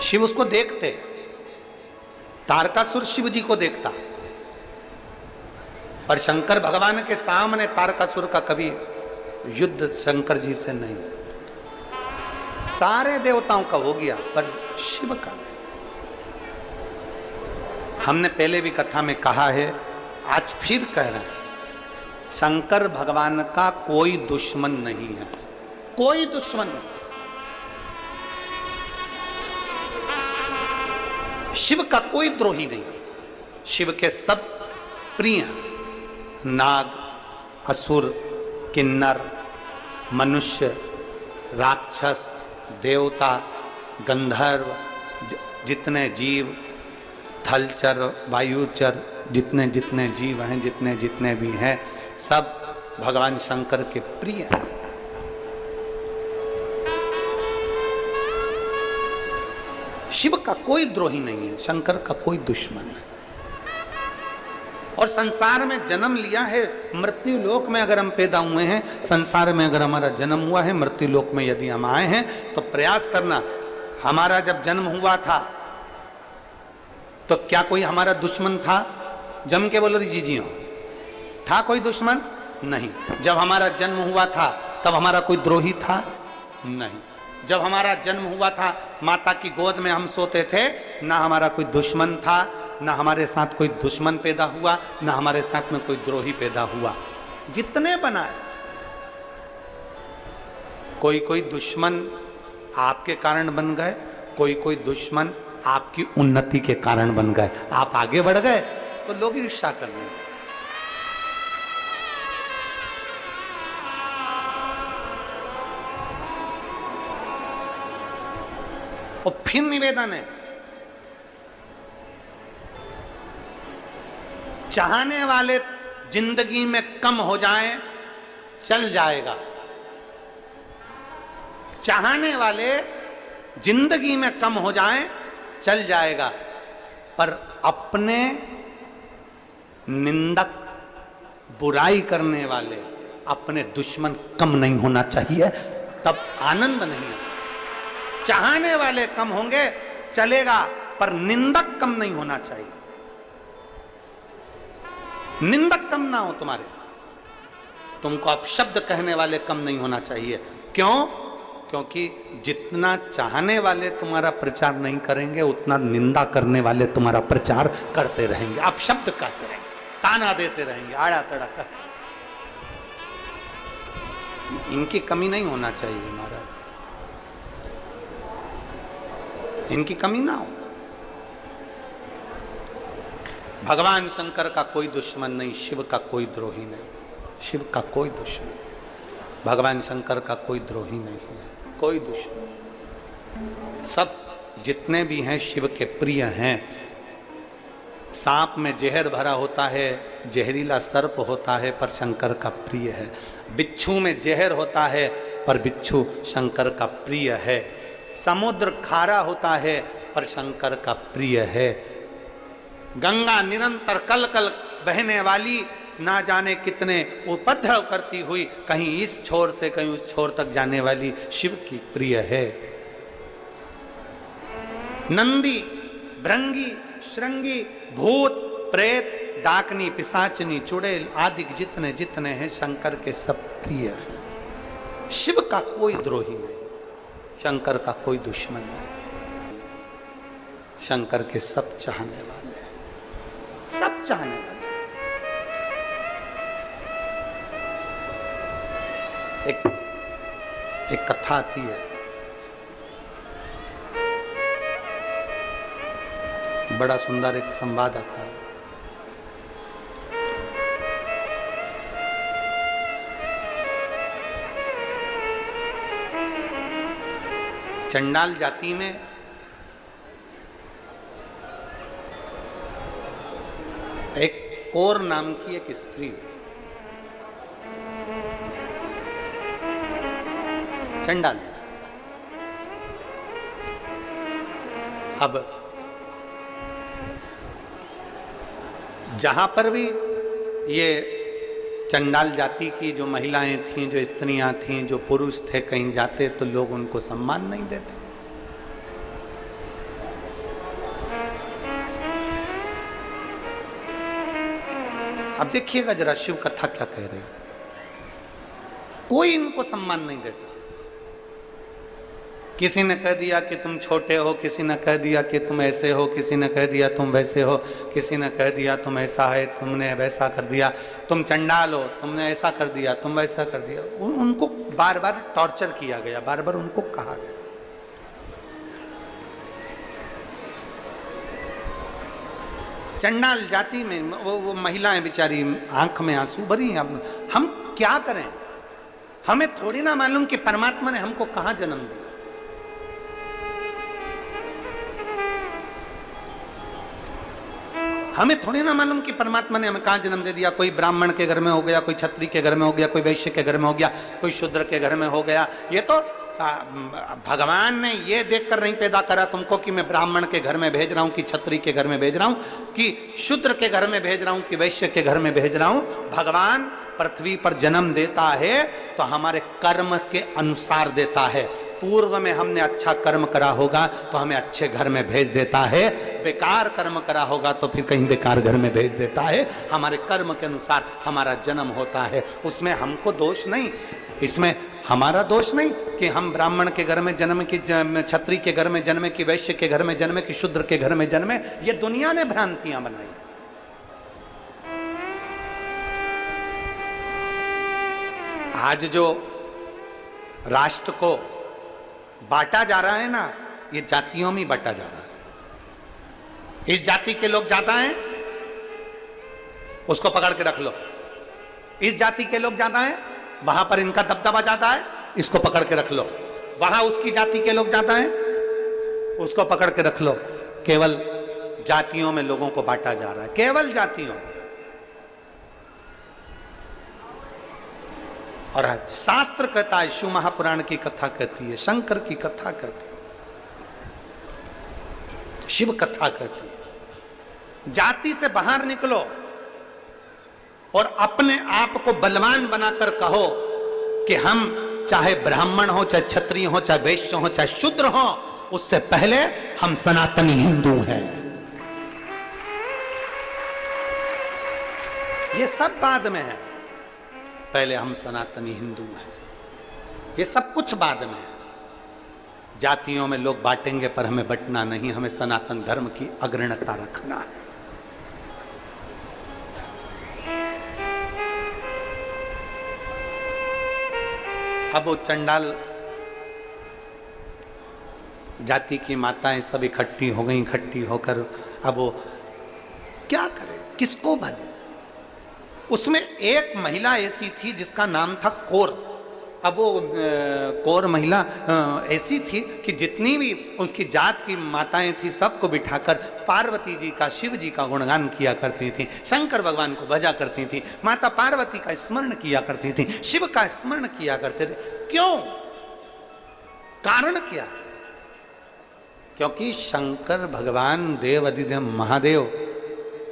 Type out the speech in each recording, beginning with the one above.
शिव उसको देखते, तारकासुर शिव जी को देखता, पर शंकर भगवान के सामने तारकासुर का कभी युद्ध शंकर जी से नहीं। सारे देवताओं का हो गया पर शिव का नहीं। हमने पहले भी कथा में कहा है, आज फिर कह रहे हैं, शंकर भगवान का कोई दुश्मन नहीं है, कोई दुश्मन नहीं। शिव का कोई द्रोही नहीं, शिव के सब प्रिय हैं। नाग, असुर, किन्नर, मनुष्य, राक्षस, देवता, गंधर्व, जितने जीव, थलचर, वायुचर, जितने जितने जीव हैं, जितने जितने भी हैं, सब भगवान शंकर के प्रिय हैं। शिव का कोई द्रोही नहीं है, शंकर का कोई दुश्मन नहीं। और संसार में जन्म लिया है, मृत्यु लोक में अगर हम पैदा हुए हैं, संसार में अगर हमारा जन्म हुआ है, मृत्यु लोक में यदि हम आए हैं, तो प्रयास करना, हमारा जब जन्म हुआ था तो क्या कोई हमारा दुश्मन था? जम के बोलो जी जी हो, था कोई दुश्मन? नहीं। जब हमारा जन्म हुआ था तब हमारा कोई द्रोही था? नहीं। जब हमारा जन्म हुआ था, माता की गोद में हम सोते थे, ना हमारा कोई दुश्मन था, ना हमारे साथ कोई दुश्मन पैदा हुआ, ना हमारे साथ में कोई द्रोही पैदा हुआ। जितने बनाए, कोई कोई दुश्मन आपके कारण बन गए, कोई कोई दुश्मन आपकी उन्नति के कारण बन गए। आप आगे बढ़ गए तो लोग ईर्ष्या कर रहे हैं। और फिर निवेदन है, चाहने वाले जिंदगी में कम हो जाएं, चल जाएगा। चाहने वाले जिंदगी में कम हो जाएं, चल जाएगा, पर अपने निंदक, बुराई करने वाले, अपने दुश्मन कम नहीं होना चाहिए, तब आनंद नहीं है। चाहने वाले कम होंगे चलेगा, पर निंदक कम नहीं होना चाहिए। निंदक कम ना हो तुम्हारे, तुमको अपशब्द कहने वाले कम नहीं होना चाहिए। क्यों? क्योंकि जितना चाहने वाले तुम्हारा प्रचार नहीं करेंगे, उतना निंदा करने वाले तुम्हारा प्रचार करते रहेंगे, अपशब्द कहते रहेंगे, ताना देते रहेंगे, आड़ा तड़ा कर। इनकी कमी नहीं होना चाहिए महाराज, इनकी कमी ना हो। भगवान शंकर का कोई दुश्मन नहीं, शिव का कोई द्रोही नहीं, शिव का कोई दुश्मन, भगवान शंकर का कोई द्रोही नहीं है, कोई दुश्मन। सब जितने भी हैं शिव के प्रिय हैं। सांप में जहर भरा होता है, जहरीला सर्प होता है, पर शंकर का प्रिय है। बिच्छू में जहर होता है, पर बिच्छू शंकर का प्रिय है। समुद्र खारा होता है, पर शंकर का प्रिय है। गंगा निरंतर कल कल बहने वाली, ना जाने कितने उपद्रव करती हुई, कहीं इस छोर से कहीं उस छोर तक जाने वाली, शिव की प्रिय है। नंदी, भृंगी, श्रृंगी, भूत, प्रेत, डाकनी, पिशाचनी, चुड़ैल आदि जितने जितने हैं, शंकर के सब प्रिय हैं। शिव का कोई द्रोही नहीं, शंकर का कोई दुश्मन नहीं, शंकर के सब चाहने वाले हैं, सब चाहने वाले। एक कथा आती है, बड़ा सुंदर एक संवाद आता है। चंडाल जाति में एक कौर नाम की एक स्त्री, चंडाल। अब जहां पर भी ये चंडाल जाति की जो महिलाएं थीं, जो स्त्रियां थीं, जो पुरुष थे, कहीं जाते तो लोग उनको सम्मान नहीं देते। अब देखिएगा जरा शिव कथा क्या कह रही, कोई इनको सम्मान नहीं देता। किसी ने कह दिया कि तुम छोटे हो, किसी ने कह दिया कि तुम ऐसे हो, किसी ने कह दिया तुम वैसे हो, किसी ने कह दिया तुम ऐसा है, तुमने वैसा कर दिया, तुम चंडाल हो, तुमने ऐसा कर दिया, तुम वैसा कर दिया। उनको बार बार टॉर्चर किया गया, बार बार उनको कहा गया। चंडाल जाति में वो महिलाएं बेचारी आंख में आंसू भरी। अब हम क्या करें, हमें थोड़ी ना मालूम कि परमात्मा ने हमको कहां जन्म दिया। हमें थोड़ी ना मालूम कि परमात्मा ने हमें कहां जन्म दे दिया। कोई ब्राह्मण के घर में हो गया, कोई क्षत्रिय के घर में हो गया, कोई वैश्य के घर में हो गया, कोई शूद्र के घर में हो गया। ये तो भगवान ने ये देखकर नहीं पैदा करा तुमको कि मैं ब्राह्मण के घर में भेज रहा हूं, कि क्षत्रिय के घर में भेज रहा हूं, कि शूद्र के घर में भेज रहा हूं, कि वैश्य के घर में भेज रहा हूं। भगवान पृथ्वी पर जन्म देता है तो हमारे कर्म के अनुसार देता है। पूर्व में हमने अच्छा कर्म करा होगा तो हमें अच्छे घर में भेज देता है, बेकार कर्म करा होगा तो फिर कहीं बेकार घर में भेज देता है। हमारे कर्म के अनुसार हमारा जन्म होता है, उसमें हमको दोष नहीं, इसमें हमारा दोष नहीं कि हम ब्राह्मण के घर में जन्म, की क्षत्रिय के घर में जन्मे, कि वैश्य के घर में जन्मे, कि शूद्र के घर में जन्मे। ये दुनिया ने भ्रांतियां बनाई। आज जो राष्ट्र को बांटा जा रहा है ना, ये जातियों में बांटा जा रहा है। इस जाति के लोग ज्यादा हैं, उसको पकड़ के रख लो। इस जाति के लोग ज्यादा हैं, वहां पर इनका दबदबा ज्यादा है, इसको पकड़ के रख लो। वहां उसकी जाति के लोग ज्यादा हैं, उसको पकड़ के रख लो। केवल जातियों में लोगों को बांटा जा रहा है, केवल जातियों। और शास्त्र कहता है, शिव महापुराण की कथा कहती है, शंकर की कथा कहती है, शिव कथा कहती है। जाति से बाहर निकलो और अपने आप को बलवान बनाकर कहो कि हम चाहे ब्राह्मण हो, चाहे क्षत्रिय हो, चाहे वैश्य हो, चाहे शूद्र हो, उससे पहले हम सनातनी हिंदू हैं। ये सब बाद में है, पहले हम सनातनी हिंदू हैं। ये सब कुछ बाद में है। जातियों में लोग बांटेंगे पर हमें बंटना नहीं, हमें सनातन धर्म की अग्रणता रखना है। अब वो चंडाल जाति की माताएं सब इकट्ठी हो गई, इकट्ठी होकर अब वो क्या करे, किसको भजे। उसमें एक महिला ऐसी थी जिसका नाम था कौर। अब वो कौर महिला ऐसी थी कि जितनी भी उसकी जात की माताएं थी सबको बिठाकर पार्वती जी का, शिव जी का गुणगान किया करती थी, शंकर भगवान को भजा करती थी, माता पार्वती का स्मरण किया करती थी, शिव का स्मरण किया करते थे। क्यों? कारण क्या? क्योंकि शंकर भगवान, देव अधिदेव महादेव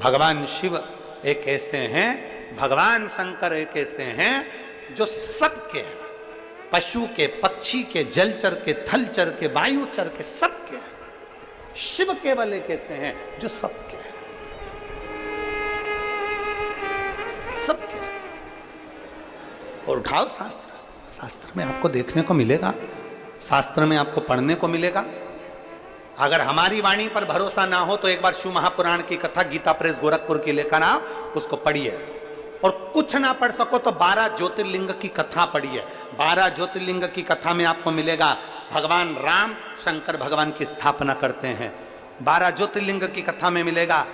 भगवान शिव एक ऐसे हैं, भगवान शंकर एक ऐसे हैं जो सबके हैं, पशु के, पक्षी के, जलचर के, थलचर के, वायुचर के, सबके हैं। शिव केवल एक ऐसे हैं जो सबके हैं, सबके हैं। और उठाओ शास्त्र, शास्त्र में आपको देखने को मिलेगा, शास्त्र में आपको पढ़ने को मिलेगा। अगर हमारी वाणी पर भरोसा ना हो तो एक बार शिव महापुराण की कथा गीता प्रेस गोरखपुर की लेकर आओ, उसको पढ़िए। और कुछ ना पढ़ सको तो 12 ज्योतिर्लिंग की कथा पढ़िए। 12 ज्योतिर्लिंग की कथा में आपको मिलेगा भगवान राम शंकर भगवान की स्थापना करते हैं। 12 ज्योतिर्लिंग की कथा में मिलेगा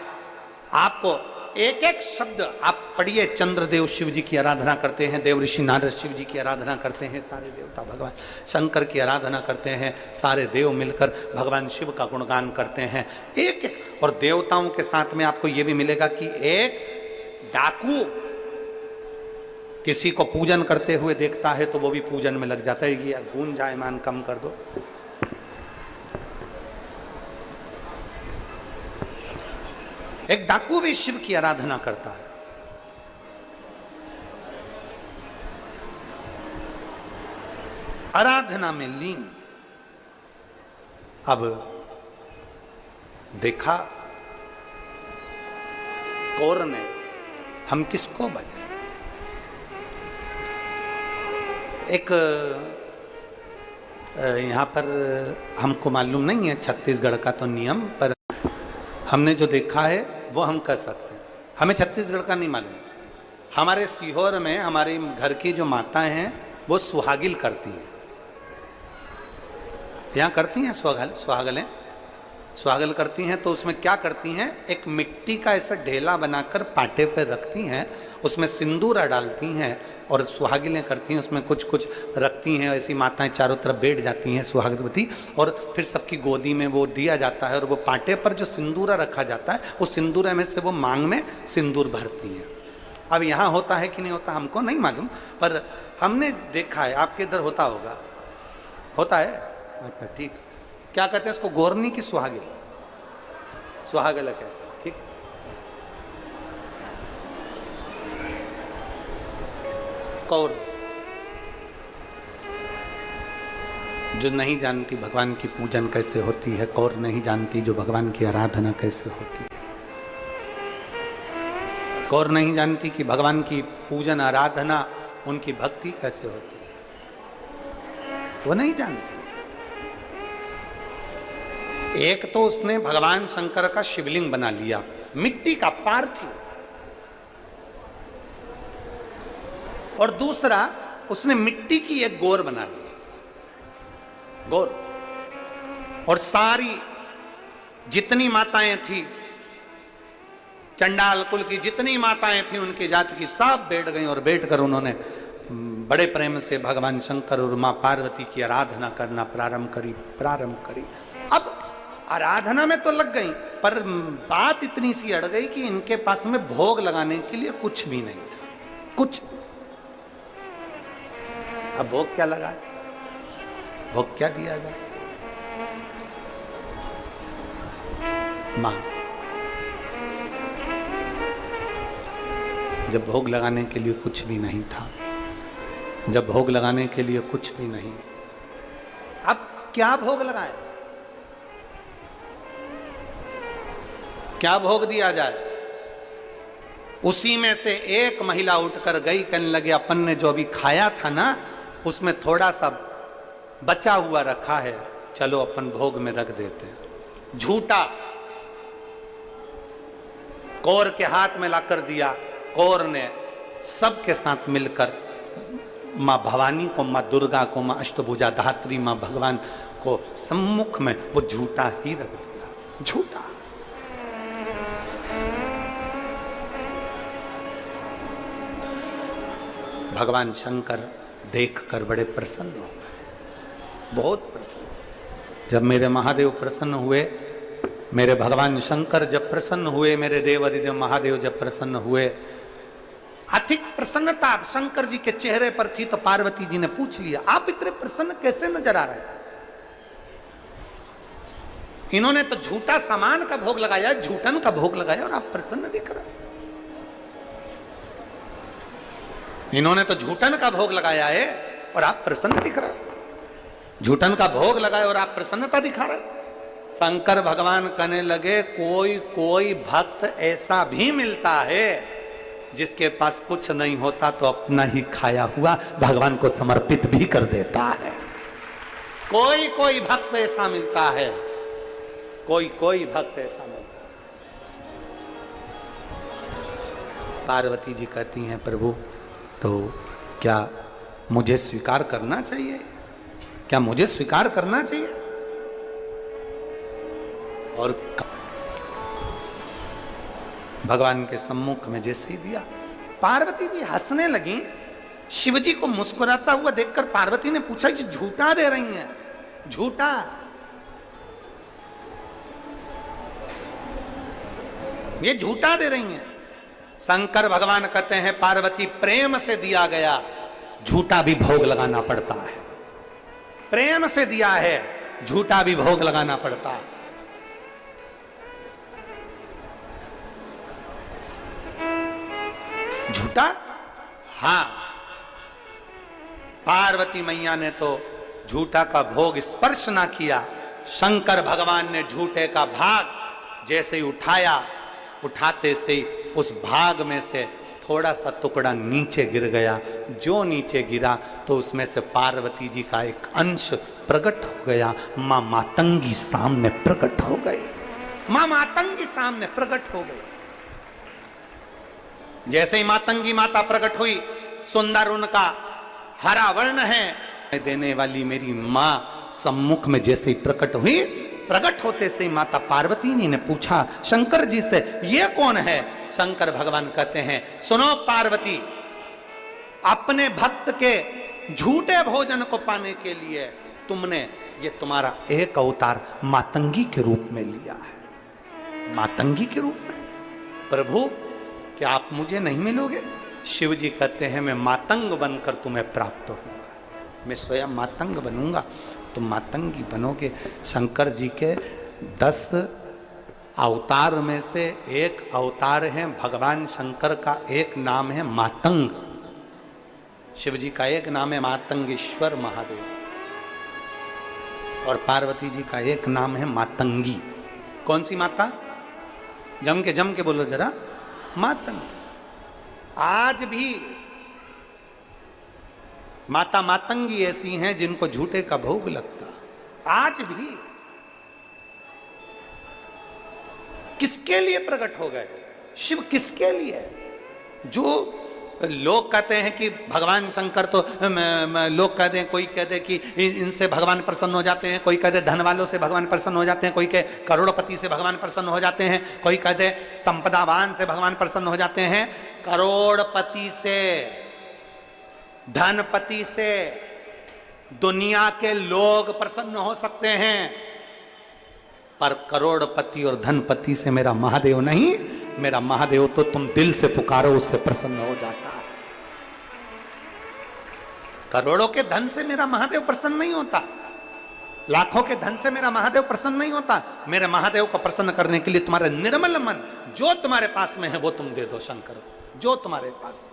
आपको, एक एक शब्द आप पढ़िए। चंद्रदेव शिव जी की आराधना करते हैं, देव ऋषि नारद शिव जी की आराधना करते हैं, सारे देवता भगवान शंकर की आराधना करते हैं, सारे देव मिलकर भगवान शिव का गुणगान करते हैं एक एक। और देवताओं के साथ में आपको यह भी मिलेगा कि एक डाकू किसी को पूजन करते हुए देखता है तो वो भी पूजन में लग जाता है। ये गुंजायमान कम कर दो। एक डाकू भी शिव की आराधना करता है। आराधना में लीन। अब देखा कौर ने हम किसको बजाएं? एक यहाँ पर हमको मालूम नहीं है छत्तीसगढ़ का तो नियम, पर हमने जो देखा है वो हम कर सकते हैं। हमें छत्तीसगढ़ का नहीं मालूम। हमारे सीहोर में हमारे घर की जो माताएं हैं वो सुहागिल करती हैं। यहाँ करती हैं सुहागलें सुहागल करती हैं। तो उसमें क्या करती हैं, एक मिट्टी का ऐसा ढेला बनाकर पाटे पर रखती हैं, उसमें सिंदूरा डालती हैं और सुहागिलें करती हैं। उसमें कुछ कुछ रखती हैं, ऐसी माताएं चारों तरफ बैठ जाती हैं सुहागवती, और फिर सबकी गोदी में वो दिया जाता है और वो पाटे पर जो सिंदूरा रखा जाता है उस सिंदूरा में से वो मांग में सिंदूर भरती हैं। अब यहाँ होता है कि नहीं होता हमको नहीं मालूम, पर हमने देखा है। आपके इधर होता होगा, होता है? अच्छा ठीक। क्या कहते हैं उसको, गोरनी की सुहागिल? सुहागल कहते हैं, ठीक। कौर जो नहीं जानती भगवान की पूजन कैसे होती है, कौर नहीं जानती जो भगवान की आराधना कैसे होती है, कौर नहीं जानती कि भगवान की पूजन आराधना उनकी भक्ति कैसे होती है, वो नहीं जानती। एक तो उसने भगवान शंकर का शिवलिंग बना लिया, मिट्टी का पार्थिव, और दूसरा उसने मिट्टी की एक गौर बना ली, गौर। और सारी जितनी माताएं थी, चंडाल कुल की जितनी माताएं थी उनकी जाति की, सब बैठ गई और बैठकर उन्होंने बड़े प्रेम से भगवान शंकर और मां पार्वती की आराधना करना प्रारंभ करी। अब आराधना में तो लग गई, पर बात इतनी सी अड़ गई कि इनके पास में भोग लगाने के लिए कुछ भी नहीं था, कुछ। अब भोग क्या लगाए, भोग क्या दिया जाए? मां, जब भोग लगाने के लिए कुछ भी नहीं था, जब भोग लगाने के लिए कुछ भी नहीं, अब क्या भोग लगाए, क्या भोग दिया जाए? उसी में से एक महिला उठकर गई, कहने लगे अपन ने जो अभी खाया था ना उसमें थोड़ा सा बचा हुआ रखा है, चलो अपन भोग में रख देते हैं। झूठा कौर के हाथ में लाकर दिया। कौर ने सबके साथ मिलकर मां भवानी को, मां दुर्गा को, मां अष्टभुजा धात्री, मां भगवान को सम्मुख में वो झूठा ही रख दिया, झूठा। भगवान शंकर देखकर बड़े प्रसन्न हो गए, बहुत प्रसन्न। जब मेरे महादेव प्रसन्न हुए, मेरे भगवान शंकर जब प्रसन्न हुए, मेरे देव अधिदेव महादेव जब प्रसन्न हुए, अधिक प्रसन्नता शंकर जी के चेहरे पर थी। तो पार्वती जी ने पूछ लिया, आप इतने प्रसन्न कैसे नजर आ रहे हैं? इन्होंने तो झूठा सामान का भोग लगाया, झूठन का भोग लगाया, और आप प्रसन्न दिख रहे हैं। इन्होंने तो झूठन का भोग लगाया है और आप प्रसन्न दिख रहे हो। झूठन का भोग लगाए और आप प्रसन्नता दिखा रहे। शंकर भगवान कहने लगे, कोई कोई भक्त ऐसा भी मिलता है जिसके पास कुछ नहीं होता तो अपना ही खाया हुआ भगवान को समर्पित भी कर देता है। कोई कोई भक्त ऐसा मिलता है, कोई कोई भक्त ऐसा मिलता है। पार्वती जी कहती हैं, प्रभु तो क्या मुझे स्वीकार करना चाहिए? क्या मुझे स्वीकार करना चाहिए? और भगवान के सम्मुख में जैसे ही दिया, पार्वती जी हंसने लगी। शिवजी को मुस्कुराता हुआ देखकर पार्वती ने पूछा, कि झूठा दे रही हैं? झूठा? ये झूठा दे रही हैं? शंकर भगवान कहते हैं, पार्वती प्रेम से दिया गया झूठा भी भोग लगाना पड़ता है। प्रेम से दिया है, झूठा भी भोग लगाना पड़ता है। झूठा? हां, पार्वती मैया ने तो झूठा का भोग स्पर्श ना किया। शंकर भगवान ने झूठे का भाग जैसे ही उठाया, उठाते से ही उस भाग में से थोड़ा सा टुकड़ा नीचे गिर गया। जो नीचे गिरा तो उसमें से पार्वती जी का एक अंश प्रकट हो गया। मां मातंगी सामने प्रकट हो गई। मां मातंगी सामने प्रकट हो गई। जैसे ही मातंगी माता प्रकट हुई, सुंदर उनका हरा वर्ण है देने वाली मेरी मां सम्मुख में जैसे ही प्रकट हुई, प्रकट होते से ही माता पार्वती ने पूछा शंकर जी से, ये कौन है? शंकर भगवान कहते हैं, सुनो पार्वती, अपने भक्त के झूठे भोजन को पाने के लिए तुमने ये तुम्हारा एक अवतार मातंगी के रूप में लिया है। मातंगी के रूप में? प्रभु, क्या आप मुझे नहीं मिलोगे? शिव जी कहते हैं, मैं मातंग बनकर तुम्हें प्राप्त होऊंगा। मैं स्वयं मातंग बनूंगा, तुम मातंगी बनोगे। शंकर जी के 10 अवतार में से एक अवतार है भगवान शंकर का, एक नाम है मातंग। शिव जी का एक नाम है मातंगेश्वर महादेव और पार्वती जी का एक नाम है मातंगी। कौन सी माता? जम के बोलो जरा, मातंग। आज भी माता मातंगी ऐसी हैं जिनको झूठे का भोग लगता। आज भी किसके लिए प्रकट हो गए? शिव किसके लिए? जो लोग कहते हैं कि भगवान शंकर तो लोग कहते हैं, कोई कहते हैं कि इनसे भगवान प्रसन्न हो जाते हैं, कोई कहते हैं धन वालों से भगवान प्रसन्न हो जाते हैं, कोई कहे करोड़पति से भगवान प्रसन्न हो जाते हैं, कोई कहते हैं संपदावान से भगवान प्रसन्न हो जाते हैं। करोड़पति से, धनपति से दुनिया के लोग प्रसन्न हो सकते हैं, पर करोड़पति और धनपति से मेरा महादेव नहीं। मेरा महादेव तो तुम दिल से पुकारो उससे प्रसन्न हो जाता है। करोड़ों के धन से मेरा महादेव प्रसन्न नहीं होता, लाखों के धन से मेरा महादेव प्रसन्न नहीं होता। मेरे महादेव को प्रसन्न करने के लिए तुम्हारे निर्मल मन जो तुम्हारे पास में है वो तुम दे दो शंकर, जो तुम्हारे पास।